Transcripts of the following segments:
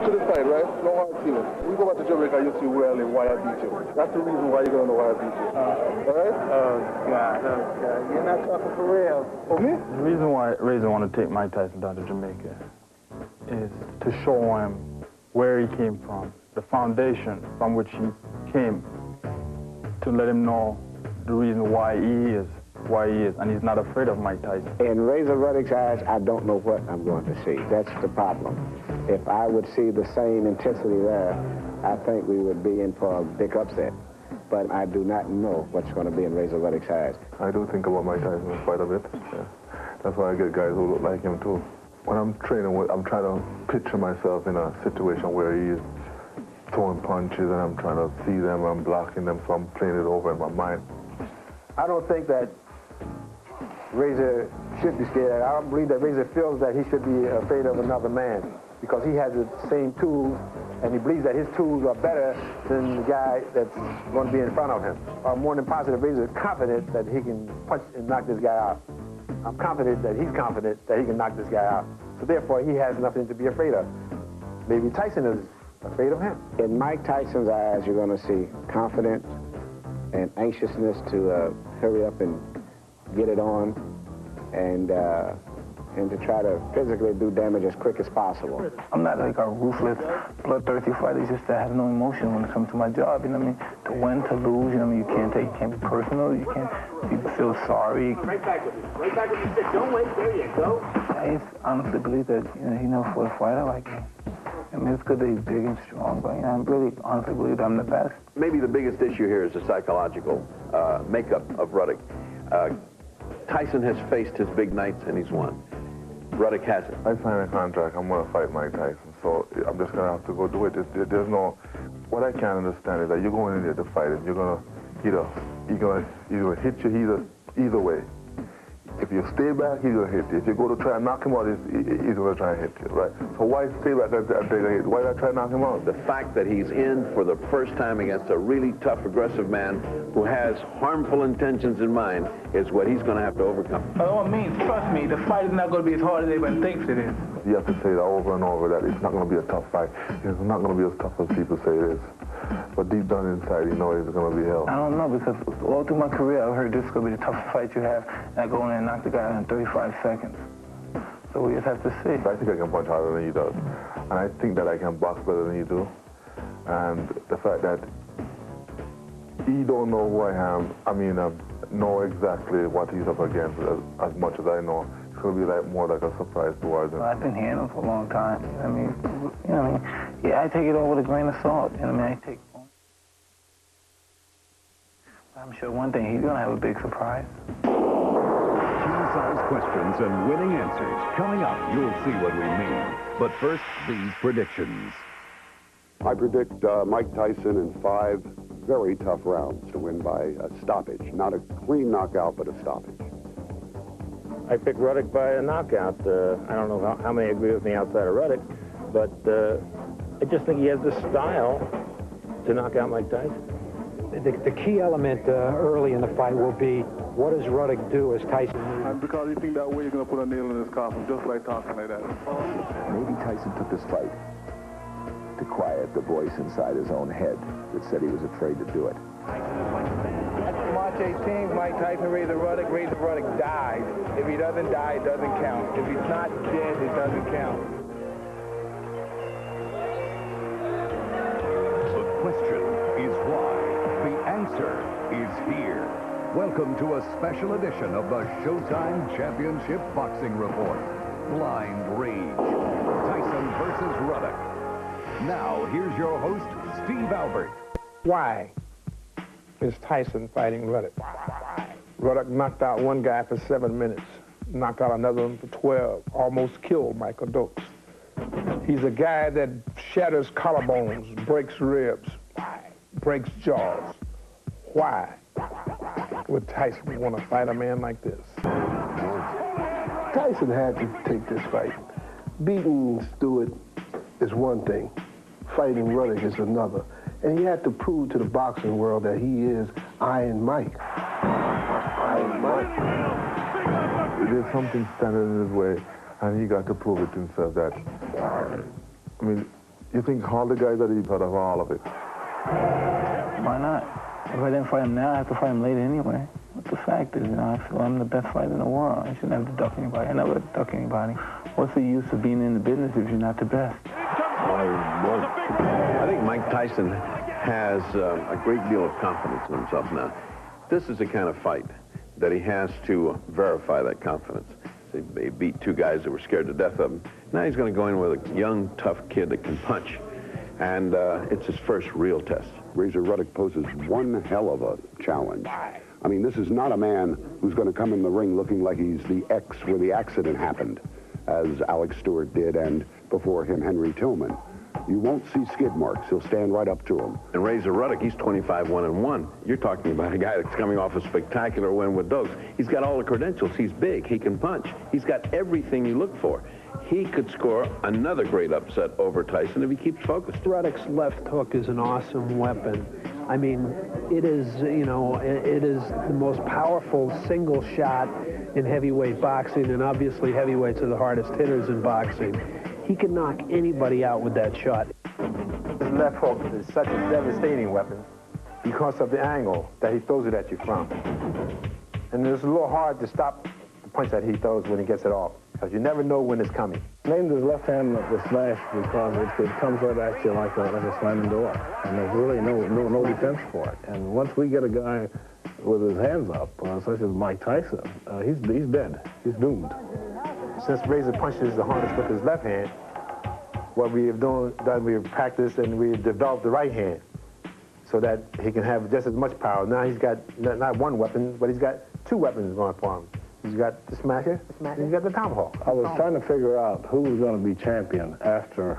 after the fight, right? No hard feelings. We go back to Jamaica, you see really why I beat you. That's the reason why you're going to know why I beat you. All right? Oh, God. You're not talking for real. For me? The reason why I want to take Mike Tyson down to Jamaica is to show him where he came from, the foundation from which he came, to let him know the reason why he is, and he's not afraid of Mike Tyson. In Razor Ruddock's eyes, I don't know what I'm going to see. That's the problem. If I would see the same intensity there, I think we would be in for a big upset. But I do not know what's going to be in Razor Ruddock's eyes. I do think about Mike Tyson quite a bit. Yeah. That's why I get guys who look like him too. When I'm training, I'm trying to picture myself in a situation where he is throwing punches and I'm trying to see them, I'm blocking them, so I'm playing it over in my mind. I don't think that Razor should be scared. I don't believe that Razor feels that he should be afraid of another man because he has the same tools and he believes that his tools are better than the guy that's going to be in front of him. I'm more than positive Razor is confident that he can punch and knock this guy out. I'm confident that he's confident that he can knock this guy out. So therefore, he has nothing to be afraid of. Maybe Tyson is afraid of him. In Mike Tyson's eyes, you're going to see confidence and anxiousness to hurry up and get it on and to try to physically do damage as quick as possible. I'm not like a ruthless, bloodthirsty fighter. It's just that I have no emotion when it comes to my job, you know what I mean? To win, to lose, you know what I mean? You can't be personal, you can't feel sorry. Right back with you. Right back with you. Sit. Don't wait. There you go. I honestly believe that, you know, he's no for a fighter like me. I mean, it's good that he's big and strong, but, you know, I really honestly believe that I'm the best. Maybe the biggest issue here is the psychological makeup of Ruddock. Tyson has faced his big nights and he's won. Ruddock hasn't. I signed a contract, I'm going to fight Mike Tyson, so I'm just going to have to go do it. There's no, what I can't understand is that you're going in there to fight him. You're going to, he's going to hit you either way. If you stay back, he's going to hit you. If you go to try and knock him out, he's going to try and hit you, right? So why stay back and take a hit? Why not try and knock him out? The fact that he's in for the first time against a really tough, aggressive man who has harmful intentions in mind is what he's going to have to overcome. By all means, trust me, the fight is not going to be as hard as everyone thinks it is. You have to say that over and over, that it's not going to be a tough fight. It's not going to be as tough as people say it is. But deep down inside, you know it's going to be hell. I don't know, because all through my career, I've heard this is going to be the toughest fight you have, and I go in and knock the guy out in 35 seconds. So we just have to see. I think I can punch harder than he does. And I think that I can box better than you do. And the fact that he don't know who I am, I mean, know exactly what he's up against as much as I know. It's going to be like more like a surprise towards him. Well, I've been hearing him for a long time. I mean, you know what I mean? Yeah, I take it all with a grain of salt. You know what I mean? I'm sure one thing, he's going to have a big surprise. King-size questions and winning answers. Coming up, you'll see what we mean. But first, these predictions. I predict Mike Tyson in 5 very tough rounds to win by a stoppage. Not a clean knockout, but a stoppage. I pick Ruddock by a knockout. I don't know how many agree with me outside of Ruddock, but I just think he has the style to knock out Mike Tyson. The key element early in the fight will be, what does Ruddock do as Tyson moves? And because you think that way, you're going to put a nail in his coffin, just like talking like that. Maybe Tyson took this fight to quiet the voice inside his own head that said he was afraid to do it. March 18th, Mike Tyson, Razor Ruddock dies. If he doesn't die, it doesn't count. If he's not dead, it doesn't count. The question is why. The answer is here. Welcome to a special edition of the Showtime Championship Boxing Report. Blind Rage. Tyson versus Ruddock. Now, here's your host, Steve Albert. Why is Tyson fighting Ruddock? Why? Ruddock knocked out one guy for 7 minutes, knocked out another one for 12, almost killed Michael Dokes. He's a guy that shatters collarbones, breaks ribs, breaks jaws. Why would Tyson want to fight a man like this? Tyson had to take this fight. Beating Stewart is one thing. Fighting Ruddock is another. And he had to prove to the boxing world that he is Iron Mike. Iron Mike. There's something standing in his way, and he got to prove it to himself that, I mean, You think all the guys that he thought of all of it? Why not? If I didn't fight him now, I have to fight him later anyway. But the fact is, I feel I'm the best fighter in the world. I shouldn't have to duck anybody. I never duck anybody. What's the use of being in the business if you're not the best? I think Mike Tyson has a great deal of confidence in himself now. This is the kind of fight that he has to verify that confidence. He beat two guys that were scared to death of him. Now he's going to go in with a young, tough kid that can punch. And it's his first real test. Razor Ruddock poses one hell of a challenge. I mean, this is not a man who's going to come in the ring looking like he's the ex where the accident happened, as Alex Stewart did, and before him, Henry Tillman. You won't see skid marks. He'll stand right up to him. And Razor Ruddock, he's 25-1-1. You're talking about a guy that's coming off a spectacular win with Dokes. He's got all the credentials. He's big. He can punch. He's got everything you look for. He could score another great upset over Tyson if he keeps focused. Ruddock's left hook is an awesome weapon. I mean, it is, you know, it is the most powerful single shot in heavyweight boxing, and obviously heavyweights are the hardest hitters in boxing. He can knock anybody out with that shot. His left hook is such a devastating weapon because of the angle that he throws it at you from. And it's a little hard to stop the punch that he throws when he gets it off, because you never know when it's coming. Named his left hand the smash because it comes right at you like a slamming door. And there's really no defense for it. And once we get a guy with his hands up, such as Mike Tyson, he's dead. He's doomed. Since Razor punches the hardest with his left hand, what we have done, we have practiced and we have developed the right hand so that he can have just as much power. Now he's got not one weapon, but he's got two weapons going for him. He's got the smasher, and he's got the tomahawk. I was trying to figure out who was going to be champion after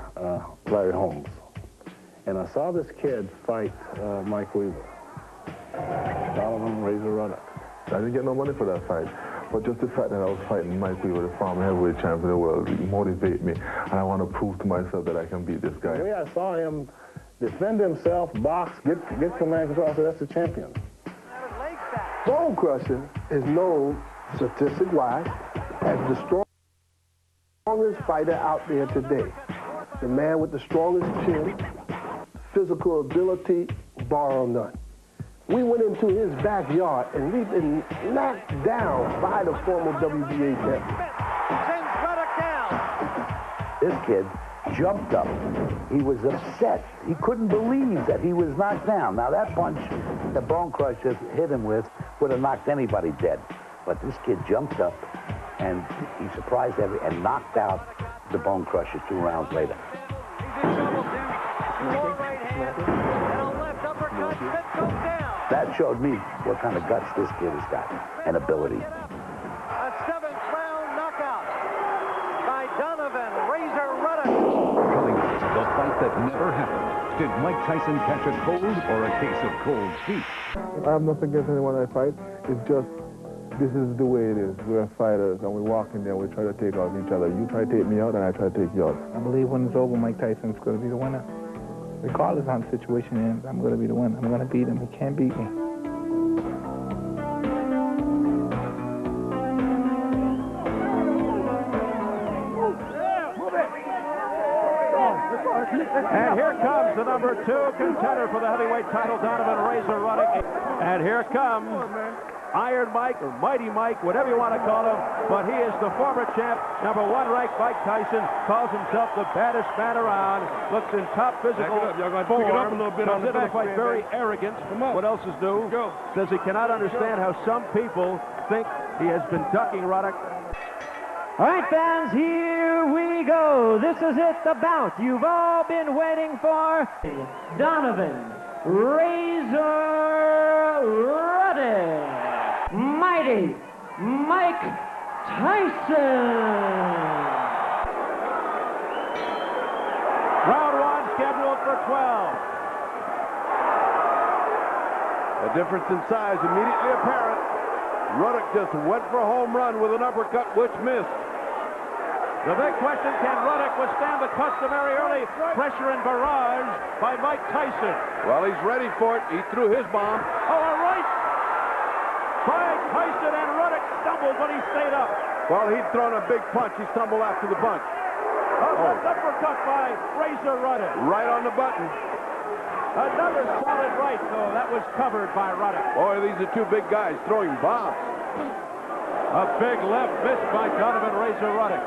Larry Holmes. And I saw this kid fight Mike Weaver. Donovan Razor Ruddock. I didn't get no money for that fight. But just the fact that I was fighting Mike Weaver, the former heavyweight champion of the world, motivate me. And I want to prove to myself that I can beat this guy. The way I saw him defend himself, box, get command control, I said, that's the champion. Bone Crusher is known statistic-wise as the strongest fighter out there today. The man with the strongest chin, physical ability, bar none. We went into his backyard and we've been knocked down by the former WBA champion. Sends Ruddock down. This kid jumped up. He was upset. He couldn't believe that he was knocked down. Now that punch the Bone Crusher hit him with would have knocked anybody dead. But this kid jumped up and he surprised and knocked out the Bone Crusher 2 rounds later. That showed me what kind of guts this kid has got and ability. A 7th round knockout by Donovan Razor Ruddock. Telling us the fight that never happened. Did Mike Tyson catch a cold or a case of cold feet? I have nothing against anyone I fight. It's just, this is the way it is. We're fighters and we walk in there, we try to take out each other. You try to take me out and I try to take you out. I believe when it's over, Mike Tyson's going to be the winner. Regardless of how the situation ends, I'm going to be the winner. I'm going to beat him. He can't beat me. And here comes the number 2 contender for the heavyweight title, Donovan Razor Ruddock. And here comes Iron Mike, or Mighty Mike, whatever you want to call him, but he is the former champ, number 1 ranked Mike Tyson, calls himself the baddest man around, looks in top physical form, comes in that fight very arrogant. What else is new? Says he cannot understand how some people think he has been ducking Ruddock. All right, fans, here we go. This is it, the bout you've all been waiting for. Donovan Razor Ruddock. Mighty Mike Tyson. Round 1 scheduled for 12. The difference in size immediately apparent. Ruddock just went for a home run with an uppercut which missed. The big question, can Ruddock withstand the customary early pressure and barrage by Mike Tyson? Well, he's ready for it. He threw his bomb. Oh, all right. Mike Tyson and Ruddock stumbled, but he stayed up. Well, he'd thrown a big punch. He stumbled after the punch. Uppercut by Razor Ruddock. Right on the button. Another solid right, though. That was covered by Ruddock. Boy, these are two big guys throwing bombs. A big left missed by Donovan Razor Ruddock.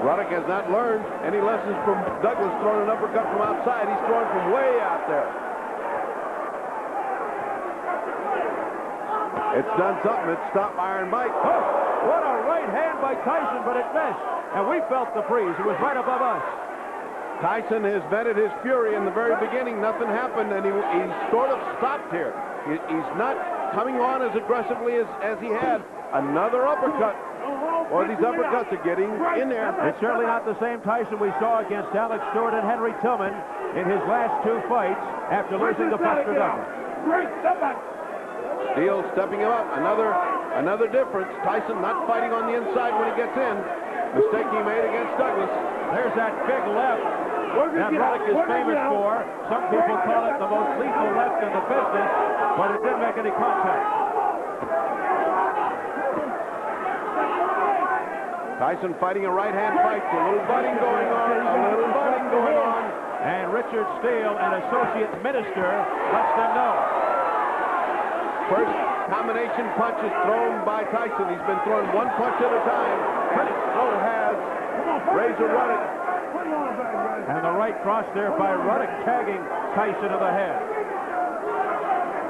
Ruddock has not learned any lessons from Douglas throwing an uppercut from outside. He's throwing from way out there. It's done something. It stopped Iron Mike. Oh, what a right hand by Tyson, but it missed. And we felt the breeze. It was right above us. Tyson has vented his fury in the very beginning. Nothing happened, and he sort of stopped here. He's not coming on as aggressively as he had. Another uppercut. Well, these uppercuts are getting in there. It's certainly not the same Tyson we saw against Alex Stewart and Henry Tillman in his last two fights after losing to Buster Douglas. Steele stepping him up. Another difference. Tyson not fighting on the inside when he gets in. Mistake he made against Douglas. There's that big left that Ruddock is famous for. Some people call it the most lethal left in the business, but it didn't make any contact. Tyson fighting a right-hand fight. A little butting going on. And Richard Steele, an associate minister, lets them know. First combination punches thrown by Tyson. He's been throwing one punch at a time. So has Razor Ruddock. And the right cross there by Ruddock, tagging Tyson to the head.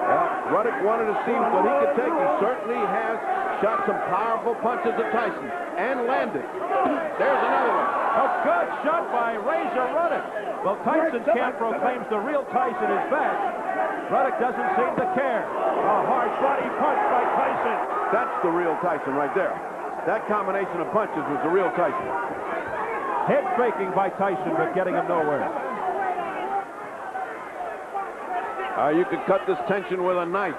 Well, Ruddock wanted to see what he could take. He certainly has shot some powerful punches at Tyson and landed. There's another one. A good shot by Razor Ruddock. Well, Tyson's camp proclaims the real Tyson is back. Ruddock doesn't seem to care. A hard body punch by Tyson. That's the real Tyson right there. That combination of punches was the real Tyson. Head faking by Tyson, but getting him nowhere. You could cut this tension with a knife.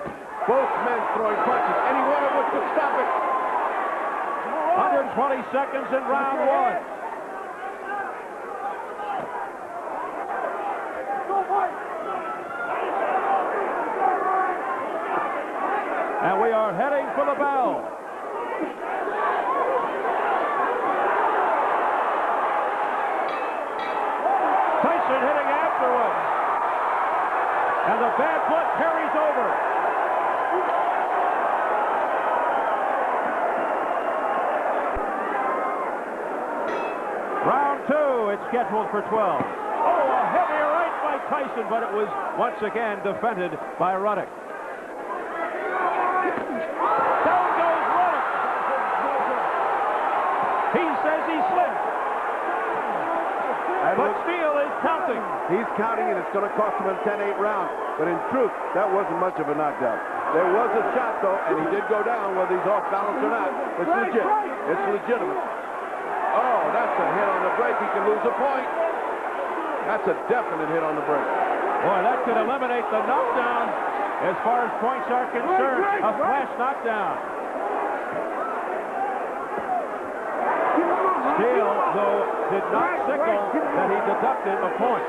Both men throwing punches. Any one of which could stop it. 120 seconds in round one. And we are heading for the bell. Tyson hitting afterwards. And the bad blood carries over. Round two, it's scheduled for 12. Oh, a heavy right by Tyson, but it was once again defended by Ruddock. Down goes Ruddock. He says he slipped. But Steele is counting. He's counting, and it's going to cost him a 10-8 round. But in truth, that wasn't much of a knockdown. There was a shot, though, and he did go down, whether he's off balance or not. It's legit. It's legitimate. Oh, that's a hit on the break. He can lose a point. That's a definite hit on the break. Boy, that could eliminate the knockdown as far as points are concerned. A flash knockdown. Steele, though, did not signal that he deducted a point.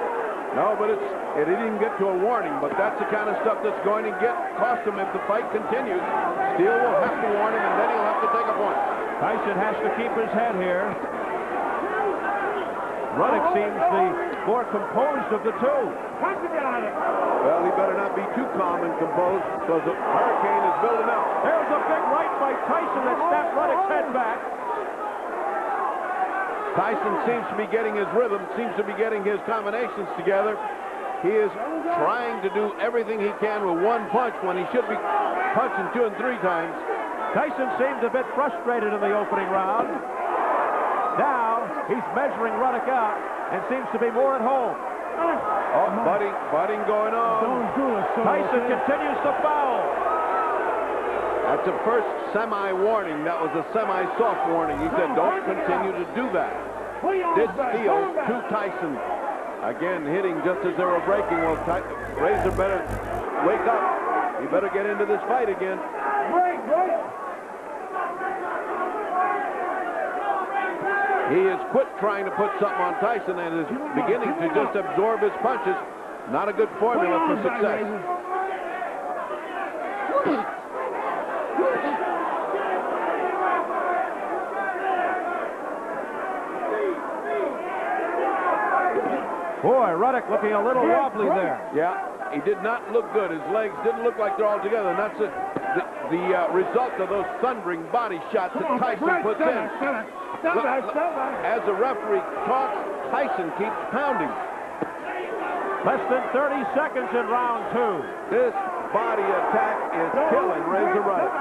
No, but it didn't even get to a warning, but that's the kind of stuff that's going to cost him if the fight continues. Steele will have to warn him, and then he'll have to take a point. Tyson has to keep his head here. Ruddock seems the more composed of the two. Well, he better not be too calm and composed, because the hurricane is building up. There's a big right by Tyson that snapped Ruddock's head back. Tyson seems to be getting his rhythm, seems to be getting his combinations together. He is trying to do everything he can with one punch when he should be punching 2 and 3 times. Tyson seemed a bit frustrated in the opening round. Now he's measuring Ruddock out and seems to be more at home. Oh, butting going on. Tyson continues to foul. That's a first semi-warning. That was a semi-soft warning. He said, don't continue to do that. Did Steele to Tyson. Again, hitting just as they were breaking. Well, Razor better wake up. He better get into this fight again. He has quit trying to put something on Tyson and is beginning to just absorb his punches. Not a good formula for success. Boy, Ruddock looking a little wobbly there. Yeah, he did not look good. His legs didn't look like they're all together, and that's the result of those thundering body shots that Tyson puts in. As the referee talks, Tyson keeps pounding. Less than 30 seconds in round 2. This body attack is killing Razor Ruddock.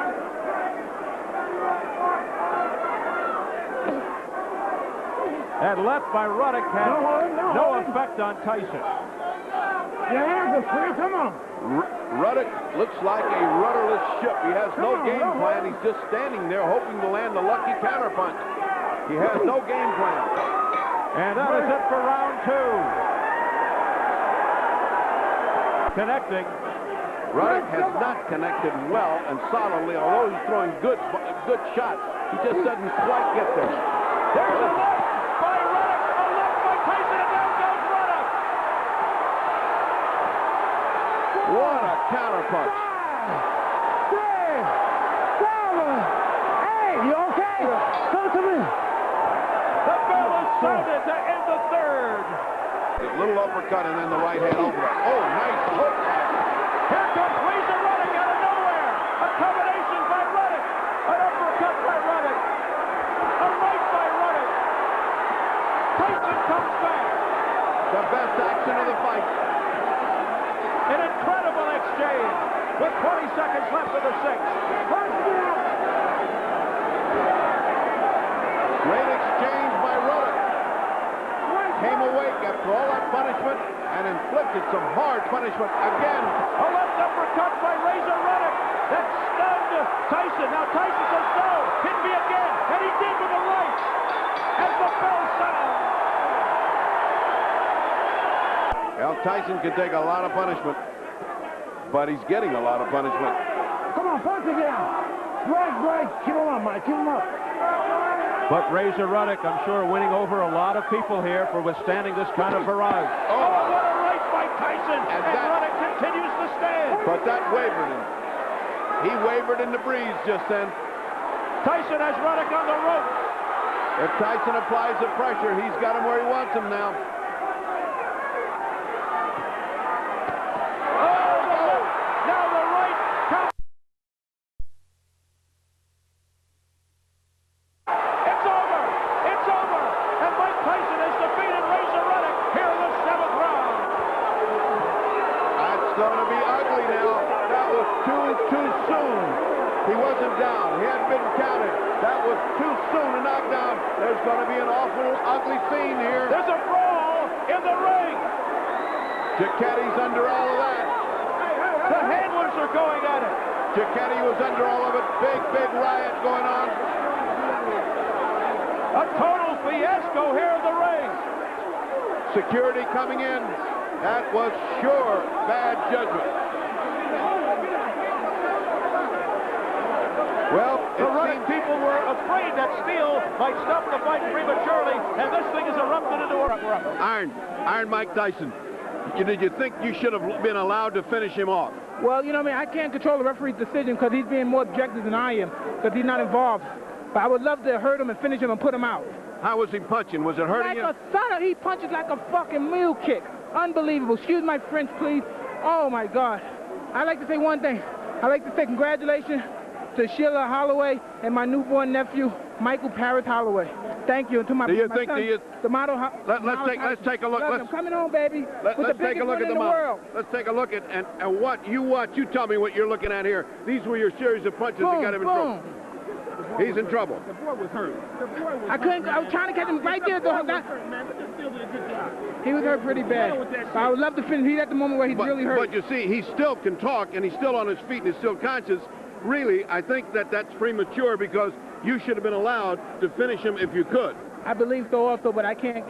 And left by Ruddock had no effect on Tyson. Your hands are free, come on. Ruddock looks like a rudderless ship. He has no game plan. He's just standing there hoping to land a lucky counterpunch. He has no game plan. And that is it for round 2. Connecting. Ruddock has not connected well and solidly, although he's throwing good shots. He just doesn't quite get there. There's a left by Ruddock, a left by Tyson, and down goes Ruddock. What a counterpunch. 6, 7, 8, you okay? Come to me. The bell is sounded to end the 3rd. A little uppercut and then the right hand over it. Oh, nice hook. Here comes Razor Ruddock out of nowhere. A combination by Ruddock. An uppercut by Ruddock. A right by Ruddock. Tyson comes back. The best action of the fight. An incredible exchange with 20 seconds left of the 6th. Great exchange by Ruddock. Came awake after all that punishment and inflicted some hard punishment again. A left uppercut by Razor Ruddock. That stunned Tyson. Now Tyson says no. Hit me again. And he did with the right. As the bell sounds. Well, Tyson can take a lot of punishment, but he's getting a lot of punishment. Come on, punch again. Right. Keep him up, Mike. Keep him up. But Razor Ruddock, I'm sure, winning over a lot of people here for withstanding this kind of barrage. Oh, what a right by Tyson! And Ruddock continues to stand. But that wavered him. He wavered in the breeze just then. Tyson has Ruddock on the rope. If Tyson applies the pressure, he's got him where he wants him now. He wasn't down. He hadn't been counted. That was too soon a knockdown. There's going to be an awful, ugly scene here. There's a brawl in the ring. Giacchetti's under all of that. The handlers are going at it. Giacchetti was under all of it. Big riot going on. A total fiasco here in the ring. Security coming in. That was sure bad judgment. Well, the Ruddock people were afraid that Steele might stop the fight prematurely, and this thing is erupted into a... Iron Mike Tyson, did you think you should have been allowed to finish him off? Well, you know what I mean? I can't control the referee's decision because he's being more objective than I am because he's not involved. But I would love to hurt him and finish him and put him out. How was he punching? Was it hurting you? Like a son, he punches like a fucking mule kick. Unbelievable. Excuse my French, please. Oh, my God. I'd like to say one thing. I'd like to say congratulations to Sheila Holloway and my newborn nephew, Michael Paris Holloway. Thank you. And to my, my son, the model. Let's take a look. I'm coming home, baby. Let's take a look at the model. Let's take a look at and what you watch. You tell me what you're looking at here. These were your series of punches that got him in trouble. He's in trouble. The boy was hurt. I was trying to catch him right there. He was hurt pretty bad. But I would love to finish. He's at the moment where he's really hurt. But you see, he still can talk, and he's still on his feet, and he's still conscious. Really, I think that's premature because you should have been allowed to finish him if you could. I believe so also, but I can't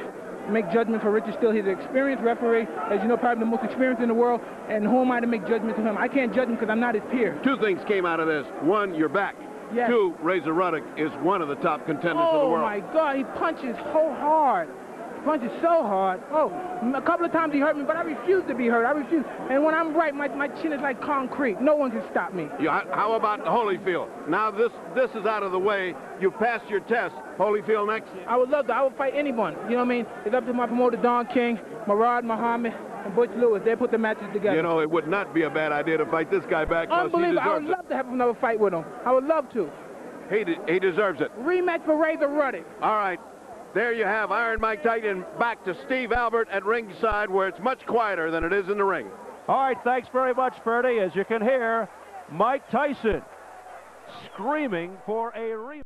make judgment for Richard Steele. He's an experienced referee, as you know, probably the most experienced in the world, and who am I to make judgment to him? I can't judge him because I'm not his peer. Two things came out of this. One, you're back. Yes. Two, Razor Ruddock is one of the top contenders of the world. Oh, my God, he punches so hard. punches so hard. Oh, a couple of times he hurt me, but I refuse to be hurt. I refuse. And when I'm right, my chin is like concrete. No one can stop me. How about Holyfield? Now this is out of the way. You passed your test. Holyfield next? I would love to. I would fight anyone. You know what I mean? It's up to my promoter, Don King, Murad Muhammad, and Butch Lewis. They put the matches together. You know, it would not be a bad idea to fight this guy back. Unbelievable. I would love to have another fight with him. I would love to. He deserves it. Rematch for Razor Ruddock. All right. There you have Iron Mike Tyson back to Steve Albert at ringside, where it's much quieter than it is in the ring. All right, thanks very much, Ferdy. As you can hear, Mike Tyson screaming for a rematch.